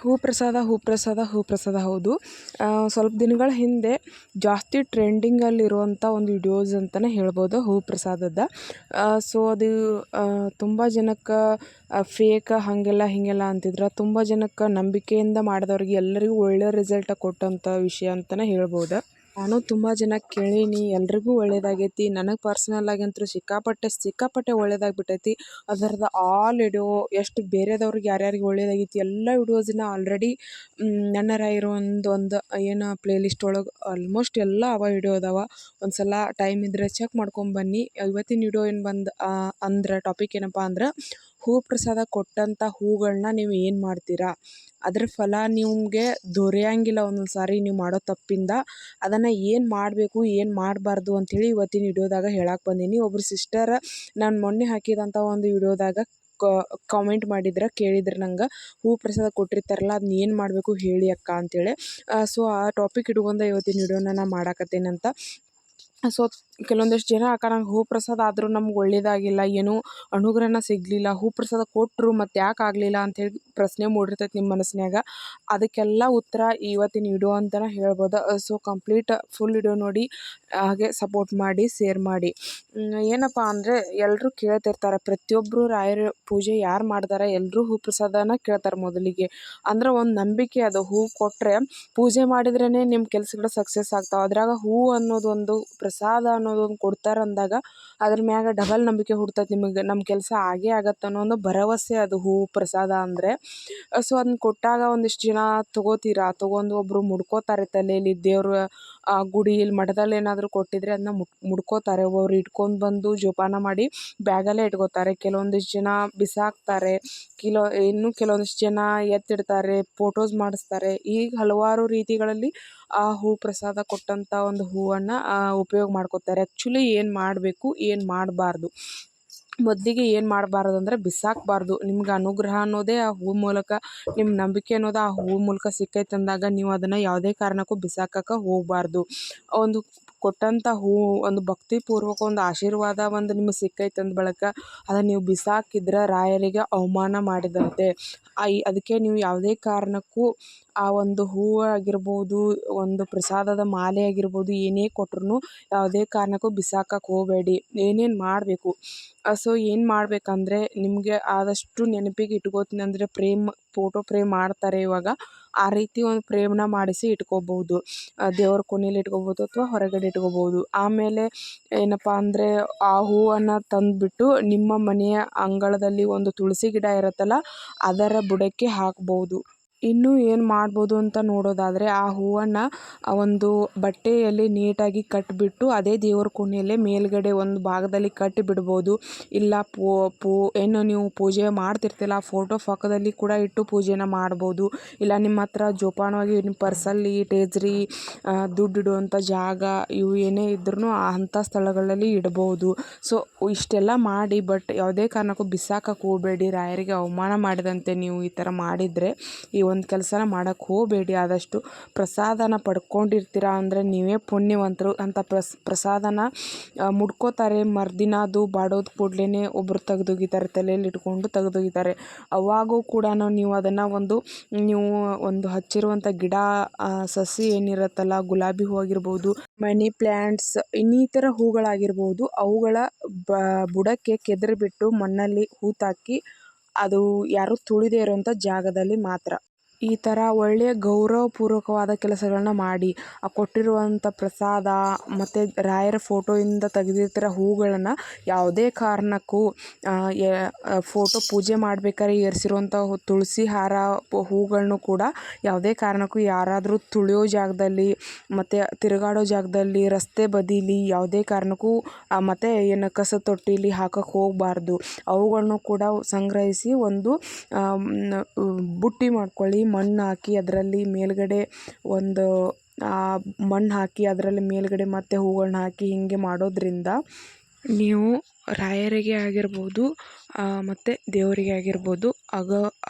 ಹೂ ಪ್ರಸಾದ ಹೌದು. ಸ್ವಲ್ಪ ದಿನಗಳ ಹಿಂದೆ ಜಾಸ್ತಿ ಟ್ರೆಂಡಿಂಗಲ್ಲಿರುವಂಥ ಒಂದು ವಿಡಿಯೋಸ್ ಅಂತಲೇ ಹೇಳ್ಬೋದು ಹೂ ಪ್ರಸಾದದ. ಸೊ ಅದು ತುಂಬ ಜನಕ್ಕೆ ಫೇಕ್ ಹಾಗೆಲ್ಲ ಹೀಗೆಲ್ಲ ಅಂತಿದ್ರು. ತುಂಬ ಜನಕ್ಕೆ ನಂಬಿಕೆಯಿಂದ ಮಾಡಿದವ್ರಿಗೆ ಎಲ್ಲರಿಗೂ ಒಳ್ಳೆ ರಿಸಲ್ಟ ಕೊಟ್ಟಂಥ ವಿಷಯ ಅಂತಲೇ ಹೇಳ್ಬೋದು. ನಾನು ತುಂಬ ಜನಕ್ಕೆ ಕೇಳೀನಿ, ಎಲ್ರಿಗೂ ಒಳ್ಳೇದಾಗೈತಿ. ನನಗೆ ಪರ್ಸ್ನಲ್ ಆಗಂತೂ ಸಿಕ್ಕಾಪಟ್ಟೆ ಒಳ್ಳೇದಾಗ್ಬಿಟ್ಟೈತಿ. ಅದರದ್ದು ಆಲ್ ವಿಡಿಯೋ ಎಷ್ಟು ಬೇರೆದವ್ರಿಗೆ ಯಾರ್ಯಾರಿಗೆ ಒಳ್ಳೇದಾಗೈತಿ ಎಲ್ಲ ವಿಡಿಯೋಸನ್ನ ಆಲ್ರೆಡಿ ನನ್ನರ ಇರೋ ಒಂದು ಏನು ಪ್ಲೇಲಿಸ್ಟ್ ಒಳಗೆ ಆಲ್ಮೋಸ್ಟ್ ಎಲ್ಲ ವಿಡಿಯೋ ಅದಾವ. ಒಂದು ಸಲ ಟೈಮ್ ಇದ್ದರೆ ಚೆಕ್ ಮಾಡ್ಕೊಂಬನ್ನಿ. ಇವತ್ತಿನ ವಿಡಿಯೋ ಏನು ಅಂದ್ರೆ ಟಾಪಿಕ್ ಏನಪ್ಪ ಅಂದ್ರೆ, ಹೂ ಪ್ರಸಾದ ಕೊಟ್ಟಂಥ ಹೂಗಳನ್ನ ನೀವು ಏನು ಮಾಡ್ತೀರಾ, ಅದ್ರ ಫಲ ನಿಮಗೆ ದೊರೆಯಂಗಿಲ್ಲ ಒಂದೊಂದು ಸಾರಿ ನೀವು ಮಾಡೋ ತಪ್ಪಿಂದ. ಅದನ್ನು ಏನು ಮಾಡಬೇಕು ಏನು ಮಾಡಬಾರ್ದು ಅಂಥೇಳಿ ಇವತ್ತಿನ ವಿಡಿಯೋದಾಗ ಹೇಳಕ್ಕೆ ಬಂದೀನಿ. ಒಬ್ಬರು ಸಿಸ್ಟರ್ ನಾನು ಮೊನ್ನೆ ಹಾಕಿದಂಥ ಒಂದು ವಿಡಿಯೋದಾಗ ಕಾಮೆಂಟ್ ಕೇಳಿದ್ರು ನಂಗೆ, ಹೂ ಪ್ರಸಾದ ಕೊಟ್ಟಿರ್ತಾರಲ್ಲ ಅದನ್ನ ಏನು ಮಾಡಬೇಕು ಹೇಳಿ ಅಕ್ಕ ಅಂತೇಳಿ. ಸೊ ಆ ಟಾಪಿಕ್ ಇಟ್ಕೊಂಡು ಇವತ್ತಿನ ವಿಡಿಯೋನ ನಾನು ಮಾಡಾಕತ್ತೇನಂತ. ಸೊ ಕೆಲವೊಂದಿಷ್ಟು ಜನ ಅಕ್ಕ ನಂಗೆ ಹೂ ಪ್ರಸಾದ ಆದರೂ ನಮ್ಗೆ ಒಳ್ಳೇದಾಗಿಲ್ಲ, ಏನೂ ಅನುಗ್ರಹನ ಸಿಗಲಿಲ್ಲ, ಹೂ ಪ್ರಸಾದ ಕೊಟ್ಟರು ಮತ್ತು ಯಾಕೆ ಆಗಲಿಲ್ಲ ಅಂಥೇಳಿ ಪ್ರಶ್ನೆ ಮೂಡಿರ್ತೈತೆ ನಿಮ್ಮ ಮನಸ್ಸಿನಾಗ. ಅದಕ್ಕೆಲ್ಲ ಉತ್ತರ ಇವತ್ತಿನ ವಿಡಿಯೋ ಅಂತಲೇ ಹೇಳ್ಬೋದು. ಸೊ ಕಂಪ್ಲೀಟ್ ಫುಲ್ ವಿಡಿಯೋ ನೋಡಿ, ಹಾಗೆ ಸಪೋರ್ಟ್ ಮಾಡಿ, ಶೇರ್ ಮಾಡಿ. ಏನಪ್ಪ ಅಂದರೆ ಎಲ್ಲರೂ ಕೇಳ್ತಿರ್ತಾರೆ, ಪ್ರತಿಯೊಬ್ಬರು ರಾಯರ ಪೂಜೆ ಯಾರು ಮಾಡ್ತಾರೆ ಎಲ್ಲರೂ ಹೂ ಪ್ರಸಾದನ ಕೇಳ್ತಾರೆ ಮೊದಲಿಗೆ. ಅಂದ್ರೆ ಒಂದು ನಂಬಿಕೆ ಅದು, ಹೂ ಕೊಟ್ಟರೆ ಪೂಜೆ ಮಾಡಿದ್ರೇ ನಿಮ್ಮ ಕೆಲಸಗಳು ಸಕ್ಸಸ್ ಆಗ್ತಾವೆ. ಅದ್ರಾಗ ಹೂ ಅನ್ನೋದೊಂದು ಪ್ರಸಾದ ಅನ್ನೋದೊಂದು ಕೊಡ್ತಾರೆ ಅಂದಾಗ ಅದ್ರ ಮ್ಯಾಗ ಡಬಲ್ ನಂಬಿಕೆ ಹುಡ್ತೈತೆ ನಿಮಗೆ, ನಮ್ಮ ಕೆಲಸ ಆಗೇ ಆಗತ್ತೆ ಅನ್ನೋ ಒಂದು ಭರವಸೆ ಅದು ಹೂ ಪ್ರಸಾದ ಅಂದರೆ. ಸೊ ಅದನ್ನ ಕೊಟ್ಟಾಗ ಒಂದಿಷ್ಟು ಜನ ತೊಗೊಂಡು ಒಬ್ಬರು ಮುಡ್ಕೋತಾರೆ ತಲೆಯಲ್ಲಿ. ದೇವ್ರ ಗುಡಿಯಲ್ಲಿ ಮಠದಲ್ಲಿ ಏನಾದರೂ ಕೊಟ್ಟಿದ್ರೆ ಅದನ್ನ ಮುಡ್ಕೋತಾರೆ. ಒಬ್ಬೊಬ್ರು ಇಟ್ಕೊಂಡು ಬಂದು ಜೋಪಾನ ಮಾಡಿ ಬ್ಯಾಗಲ್ಲೇ ಇಟ್ಕೋತಾರೆ. ಕೆಲವೊಂದಿಷ್ಟು ಜನ ಬಿಸಾಕ್ತಾರೆ. ಇನ್ನು ಕೆಲವೊಂದಿಷ್ಟು ಜನ ಎತ್ತಿಡ್ತಾರೆ, ಫೋಟೋಸ್ ಮಾಡಿಸ್ತಾರೆ. ಈಗ ಹಲವಾರು ರೀತಿಗಳಲ್ಲಿ ಆ ಹೂ ಪ್ರಸಾದ ಕೊಟ್ಟಂಥ ಒಂದು ಹೂವನ್ನು ಉಪಯೋಗ ಮಾಡ್ಕೋತಾರೆ. ಆ್ಯಕ್ಚುಲಿ ಏನು ಮಾಡಬೇಕು ಏನು ಮಾಡಬಾರ್ದು, ಮೊದಲಿಗೆ ಏನು ಮಾಡಬಾರ್ದು ಅಂದರೆ ಬಿಸಾಕಬಾರ್ದು. ನಿಮ್ಗೆ ಅನುಗ್ರಹ ಅನ್ನೋದೇ ಆ ಹೂ ಮೂಲಕ, ನಿಮ್ಮ ನಂಬಿಕೆ ಅನ್ನೋದು ಆ ಹೂ ಮೂಲಕ ಸಿಕ್ಕೈತೆ ಅಂದಾಗ ನೀವು ಅದನ್ನು ಯಾವುದೇ ಕಾರಣಕ್ಕೂ ಬಿಸಾಕಕ್ಕೆ ಹೋಗಬಾರ್ದು. ಒಂದು ಕೊಟ್ಟಂಥ ಹೂ ಒಂದು ಭಕ್ತಿಪೂರ್ವಕ ಒಂದು ಆಶೀರ್ವಾದ ಒಂದು ನಿಮಗೆ ಸಿಕ್ಕೈತೆ ಅಂದ ಬಳಿಕ ಅದನ್ನು ನೀವು ಬಿಸಾಕಿದ್ರೆ ರಾಯರಿಗೆ ಅವಮಾನ ಮಾಡಿದಂತೆ. ಅದಕ್ಕೆ ನೀವು ಯಾವುದೇ ಕಾರಣಕ್ಕೂ ಆ ಒಂದು ಹೂವು ಆಗಿರ್ಬೋದು, ಒಂದು ಪ್ರಸಾದದ ಮಾಲೆ ಆಗಿರ್ಬೋದು, ಏನೇ ಕೊಟ್ರೂ ಯಾವುದೇ ಕಾರಣಕ್ಕೂ ಬಿಸಾಕಕ್ಕೆ ಹೋಗಬೇಡಿ. ಏನೇನು ಮಾಡಬೇಕು, ಸೊ ಏನು ಮಾಡಬೇಕಂದ್ರೆ ನಿಮಗೆ ಆದಷ್ಟು ನೆನಪಿಗೆ ಇಟ್ಕೋತೀನಿ ಅಂದರೆ ಫೋಟೋ ಫ್ರೇಮ್ ಮಾಡ್ತಾರೆ ಇವಾಗ, ಆ ರೀತಿ ಒಂದು ಫ್ರೇಮ್ನ ಮಾಡಿಸಿ ಇಟ್ಕೋಬೋದು. ದೇವ್ರ ಕೋಣೆಯಲ್ಲಿ ಇಟ್ಕೋಬೋದು ಅಥವಾ ಹೊರಗಡೆ ಇಟ್ಕೋಬೋದು. ಆಮೇಲೆ ಏನಪ್ಪ ಅಂದರೆ ಆ ಹೂವನ್ನು ತಂದುಬಿಟ್ಟು ನಿಮ್ಮ ಮನೆಯ ಅಂಗಳದಲ್ಲಿ ಒಂದು ತುಳಸಿ ಗಿಡ ಇರುತ್ತಲ್ಲ ಅದರ ಬುಡಕ್ಕೆ ಹಾಕ್ಬೋದು. ಇನ್ನೂ ಏನು ಮಾಡ್ಬೋದು ಅಂತ ನೋಡೋದಾದರೆ, ಆ ಹೂವನ್ನು ಒಂದು ಬಟ್ಟೆಯಲ್ಲಿ ನೀಟಾಗಿ ಕಟ್ಟಿಬಿಟ್ಟು ಅದೇ ದೇವ್ರ ಕೋಣೆಯಲ್ಲೇ ಮೇಲ್ಗಡೆ ಒಂದು ಭಾಗದಲ್ಲಿ ಕಟ್ಟಿ ಬಿಡ್ಬೋದು. ಇಲ್ಲ ಏನು ನೀವು ಪೂಜೆ ಮಾಡ್ತಿರ್ತಿಲ್ಲ ಆ ಫೋಟೋ ಪಕ್ಕದಲ್ಲಿ ಕೂಡ ಇಟ್ಟು ಪೂಜೆನ ಮಾಡ್ಬೋದು. ಇಲ್ಲ ನಿಮ್ಮ ಹತ್ರ ಜೋಪಾನವಾಗಿ ನಿಮ್ಮ ಪರ್ಸಲ್ಲಿ ಟೇಜ್ರಿ, ದುಡ್ಡು ಇಡುವಂಥ ಜಾಗ ಇವು ಏನೇ ಇದ್ರೂ ಅಂಥ ಸ್ಥಳಗಳಲ್ಲಿ ಇಡ್ಬೋದು. ಸೊ ಇಷ್ಟೆಲ್ಲ ಮಾಡಿ, ಬಟ್ ಯಾವುದೇ ಕಾರಣಕ್ಕೂ ಬಿಸಾಕಕ್ಕೆ ಹೋಗಬೇಡಿ. ರಾಯರಿಗೆ ಅವಮಾನ ಮಾಡಿದಂತೆ ನೀವು ಈ ಥರ ಮಾಡಿದರೆ. ಈ ಒಂದು ಕೆಲಸನ ಮಾಡೋಕ್ಕೆ ಹೋಗಬೇಡಿ. ಆದಷ್ಟು ಪ್ರಸಾದನ ಪಡ್ಕೊಂಡಿರ್ತೀರ ಅಂದರೆ ನೀವೇ ಪುಣ್ಯವಂತರು. ಅಂಥ ಪ್ರಸಾದನ ಮುಡ್ಕೋತಾರೆ. ಮರುದಿನ ಅದು ಬಾಡೋದು ಕೂಡಲೇ ಒಬ್ಬರು ತೆಗೆದೊಗಿತಾರೆ, ತಲೆಯಲ್ಲಿ ಇಟ್ಕೊಂಡು ತೆಗೆದೊಗಿತಾರೆ. ಅವಾಗೂ ಕೂಡ ನೀವು ಅದನ್ನು ನೀವು ಒಂದು ಹಚ್ಚಿರುವಂಥ ಗಿಡ, ಸಸಿ ಏನಿರುತ್ತಲ್ಲ, ಗುಲಾಬಿ ಹೂ ಆಗಿರ್ಬೋದು, ಮನಿ ಪ್ಲ್ಯಾಂಟ್ಸ್, ಇನ್ನಿತರ ಹೂಗಳಾಗಿರ್ಬೋದು, ಅವುಗಳ ಬುಡಕ್ಕೆ ಕೆದರಿಬಿಟ್ಟು ಮಣ್ಣಲ್ಲಿ ಹೂತಾಕಿ ಅದು ಯಾರೂ ತುಳಿದೇ ಇರೋವಂಥ ಜಾಗದಲ್ಲಿ ಮಾತ್ರ ಈ ಥರ ಒಳ್ಳೆಯ ಗೌರವಪೂರ್ವಕವಾದ ಕೆಲಸಗಳನ್ನ ಮಾಡಿ, ಆ ಕೊಟ್ಟಿರುವಂಥ ಪ್ರಸಾದ ಮತ್ತು ರಾಯರ ಫೋಟೋಯಿಂದ ತೆಗೆದಿರ್ತಿರೋ ಹೂಗಳನ್ನು ಯಾವುದೇ ಕಾರಣಕ್ಕೂ ಫೋಟೋ ಪೂಜೆ ಮಾಡ್ಬೇಕಾದ್ರೆ ಏರಿಸಿರುವಂಥ ತುಳಸಿ ಹಾರ ಹೂಗಳನ್ನು ಕೂಡ ಯಾವುದೇ ಕಾರಣಕ್ಕೂ ಯಾರಾದರೂ ತುಳಿಯೋ ಜಾಗದಲ್ಲಿ ಮತ್ತು ತಿರುಗಾಡೋ ಜಾಗದಲ್ಲಿ, ರಸ್ತೆ ಬದೀಲಿ ಯಾವುದೇ ಕಾರಣಕ್ಕೂ ಮತ್ತು ಏನು ಕಸದ ತೊಟ್ಟಿಲಿ ಹಾಕಕ್ಕೆ ಹೋಗಬಾರ್ದು. ಅವುಗಳನ್ನು ಕೂಡ ಸಂಗ್ರಹಿಸಿ ಒಂದು ಬುಟ್ಟಿ ಮಾಡ್ಕೊಳ್ಳಿ. ಮಣ್ಣು ಹಾಕಿ ಅದರಲ್ಲಿ ಮೇಲ್ಗಡೆ ಒಂದು ಮಣ್ಣು ಹಾಕಿ ಅದರಲ್ಲಿ ಮೇಲ್ಗಡೆ ಮತ್ತೆ ಹೂಗಳನ್ನ ಹಾಕಿ ಹೀಗೆ ಮಾಡೋದ್ರಿಂದ ನೀವು ರಾಯರಿಗೆ ಆಗಿರ್ಬೋದು ಮತ್ತು ದೇವರಿಗೆ ಆಗಿರ್ಬೋದು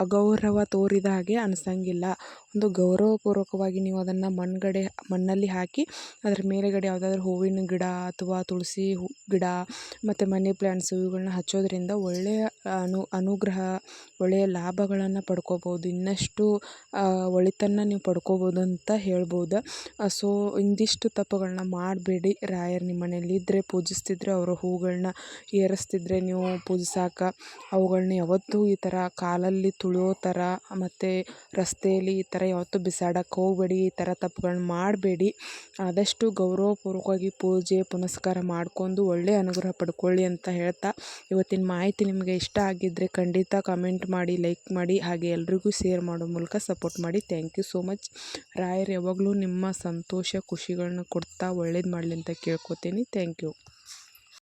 ಅಗೌರವ ತೋರಿದ ಹಾಗೆ ಅನಿಸಂಗಿಲ್ಲ. ಒಂದು ಗೌರವಪೂರ್ವಕವಾಗಿ ನೀವು ಅದನ್ನು ಮಣ್ಣಲ್ಲಿ ಹಾಕಿ ಅದರ ಮೇಲುಗಡೆ ಯಾವುದಾದ್ರೂ ಹೂವಿನ ಗಿಡ ಅಥವಾ ತುಳಸಿ ಗಿಡ ಮತ್ತು ಮನಿ ಪ್ಲ್ಯಾಂಟ್ಸು ಇವುಗಳನ್ನ ಹಚ್ಚೋದ್ರಿಂದ ಒಳ್ಳೆಯ ಅನುಗ್ರಹ, ಒಳ್ಳೆಯ ಲಾಭಗಳನ್ನು ಪಡ್ಕೋಬೋದು. ಇನ್ನಷ್ಟು ಒಳಿತನ್ನು ನೀವು ಪಡ್ಕೋಬೋದು ಅಂತ ಹೇಳ್ಬೋದು. ಸೊ ಇಂದಿಷ್ಟು ತಪ್ಪುಗಳನ್ನ ಮಾಡಬೇಡಿ. ರಾಯರು ನಿಮ್ಮ ಮನೆಯಲ್ಲಿದ್ದರೆ, ಪೂಜಿಸ್ತಿದ್ರೆ, ಅವರು ಹೂಗಳನ್ನ ಏರಿಸ್ತಿದ್ರೆ ನೀವು ಪೂಜಿಸಾಕ ಅವುಗಳನ್ನ ಯಾವತ್ತೂ ಈ ಥರ ಕಾಲಲ್ಲಿ ತುಳಿಯೋ ಥರ ಮತ್ತು ರಸ್ತೆಯಲ್ಲಿ ಈ ಥರ ಯಾವತ್ತೂ ಬಿಸಾಡಕ್ಕೆ ಹೋಗಬೇಡಿ. ಈ ಥರ ತಪ್ಪುಗಳನ್ನ ಮಾಡಬೇಡಿ. ಆದಷ್ಟು ಗೌರವಪೂರ್ವಕವಾಗಿ ಪೂಜೆ ಪುನಸ್ಕಾರ ಮಾಡ್ಕೊಂಡು ಒಳ್ಳೆಯ ಅನುಗ್ರಹ ಪಡ್ಕೊಳ್ಳಿ ಅಂತ ಹೇಳ್ತಾ, ಇವತ್ತಿನ ಮಾಹಿತಿ ನಿಮಗೆ ಇಷ್ಟ ಆಗಿದ್ದರೆ ಖಂಡಿತ ಕಮೆಂಟ್ ಮಾಡಿ, ಲೈಕ್ ಮಾಡಿ, ಹಾಗೆ ಎಲ್ರಿಗೂ ಶೇರ್ ಮಾಡೋ ಮೂಲಕ ಸಪೋರ್ಟ್ ಮಾಡಿ. Thank you so much. ರಾಯರು ಯಾವಾಗಲೂ ನಿಮ್ಮ ಸಂತೋಷ ಖುಷಿಗಳನ್ನ ಕೊಡ್ತಾ ಒಳ್ಳೇದು ಮಾಡಲಿ ಅಂತ ಕೇಳ್ಕೊತೀನಿ. Thank you.